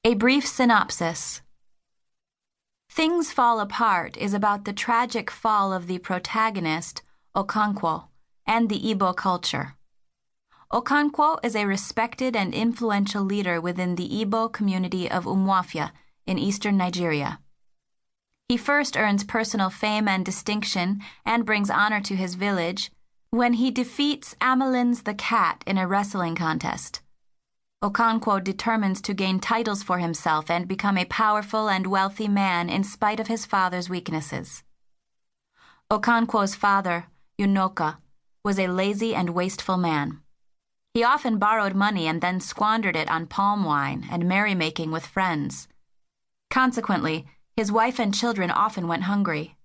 A brief synopsis. Things Fall Apart is about the tragic fall of the protagonist, Okonkwo, and the Igbo culture. Okonkwo is a respected and influential leader within the Igbo community of Umuofia in eastern Nigeria. He first earns personal fame and distinction and brings honor to his village when he defeats Amelins the cat in a wrestling contest. Okonkwo determines to gain titles for himself and become a powerful and wealthy man in spite of his father's weaknesses. Okonkwo's father, Unoka, was a lazy and wasteful man. He often borrowed money and then squandered it on palm wine and merrymaking with friends. Consequently, his wife and children often went hungry.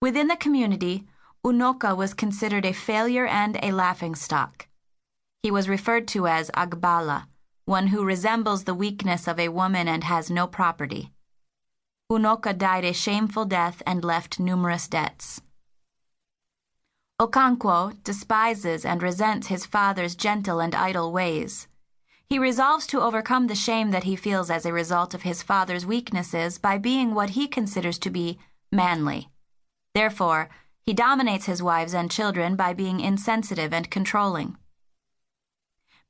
Within the community, Unoka was considered a failure and a laughingstock. He was referred to as Agbala, one who resembles the weakness of a woman and has no property. Unoka died a shameful death and left numerous debts. Okonkwo despises and resents his father's gentle and idle ways. He resolves to overcome the shame that he feels as a result of his father's weaknesses by being what he considers to be manly. Therefore, he dominates his wives and children by being insensitive and controlling.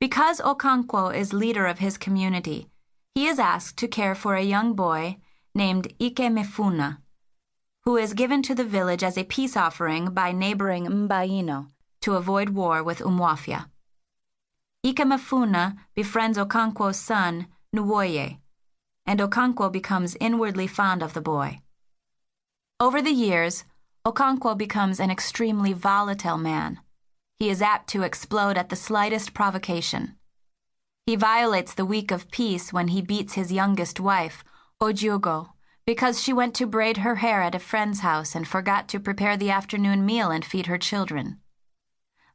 Because Okonkwo is leader of his community, he is asked to care for a young boy named Ikemefuna, who is given to the village as a peace offering by neighboring Mbaino to avoid war with Umuofia. Ikemefuna befriends Okonkwo's son, Nwoye, and Okonkwo becomes inwardly fond of the boy. Over the years, Okonkwo becomes an extremely volatile man. He is apt to explode at the slightest provocation. He violates the week of peace when he beats his youngest wife, Ojugo, because she went to braid her hair at a friend's house and forgot to prepare the afternoon meal and feed her children.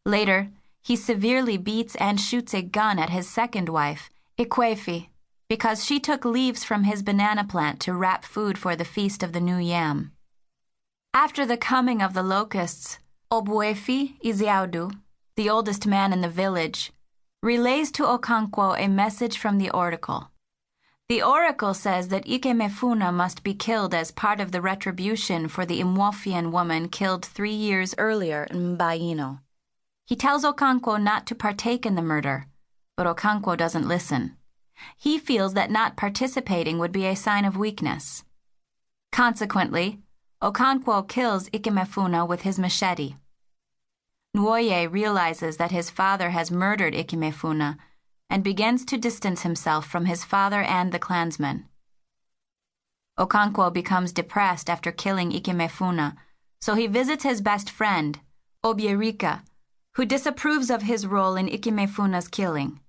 Later, he severely beats and shoots a gun at his second wife, Ikwefi, because she took leaves from his banana plant to wrap food for the Feast of the New Yam. After the coming of the locusts, Obuefi Iziaudu, the oldest man in the village, relays to Okonkwo a message from the oracle. The oracle says that Ikemefuna must be killed as part of the retribution for the Umuofian woman killed 3 years earlier in Mbaino. He tells Okonkwo not to partake in the murder, but Okonkwo doesn't listen. He feels that not participating would be a sign of weakness. Consequently, Okonkwo kills Ikemefuna with his machete. Nwoye realizes that his father has murdered Ikemefuna and begins to distance himself from his father and the clansmen. Okonkwo becomes depressed after killing Ikemefuna, so he visits his best friend, Obierika, who disapproves of his role in Ikemefuna's killing.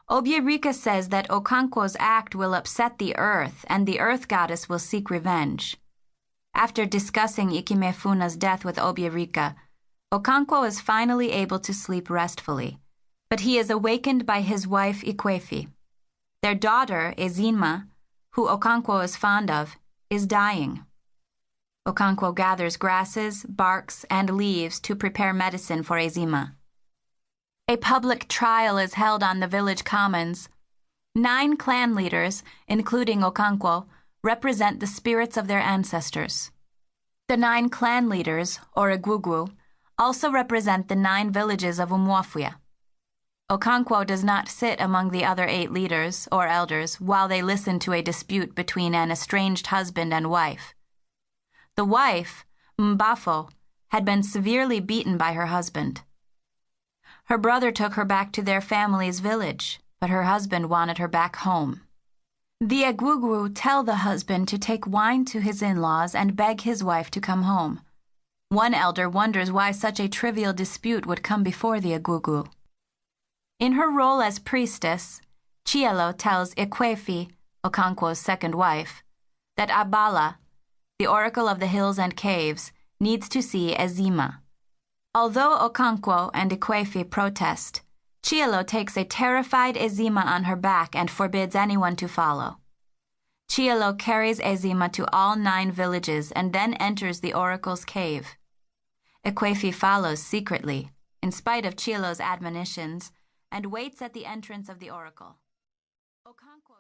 Obierika says that Okonkwo's act will upset the earth and the earth goddess will seek revenge. After discussing Ikemefuna's death with Obierika, Okonkwo is finally able to sleep restfully, but he is awakened by his wife Ikwefi. Their daughter, Ezima, who Okonkwo is fond of, is dying. Okonkwo gathers grasses, barks, and leaves to prepare medicine for Ezima. A public trial is held on the village commons. 9 clan leaders, including Okonkwo, represent the spirits of their ancestors. The 9 clan leaders, or Egwugwu, also represent the 9 villages of Umuofia. Okonkwo does not sit among the other 8 leaders, or elders, while they listen to a dispute between an estranged husband and wife. The wife, Mbafo, had been severely beaten by her husband. Her brother took her back to their family's village, but her husband wanted her back home. The Egwugwu tell the husband to take wine to his in-laws and beg his wife to come home. One elder wonders why such a trivial dispute would come before the Egwugwu. In her role as priestess, Chielo tells Ikwefi, Okonkwo's second wife, that Abala, the oracle of the hills and caves, needs to see Ezima. Although Okonkwo and Ikwefi protest, Chielo takes a terrified Ezima on her back and forbids anyone to follow. Chielo carries Ezima to all 9 villages and then enters the oracle's cave. Ikwefi follows secretly, in spite of Chielo's admonitions, and waits at the entrance of the oracle. Okonkwo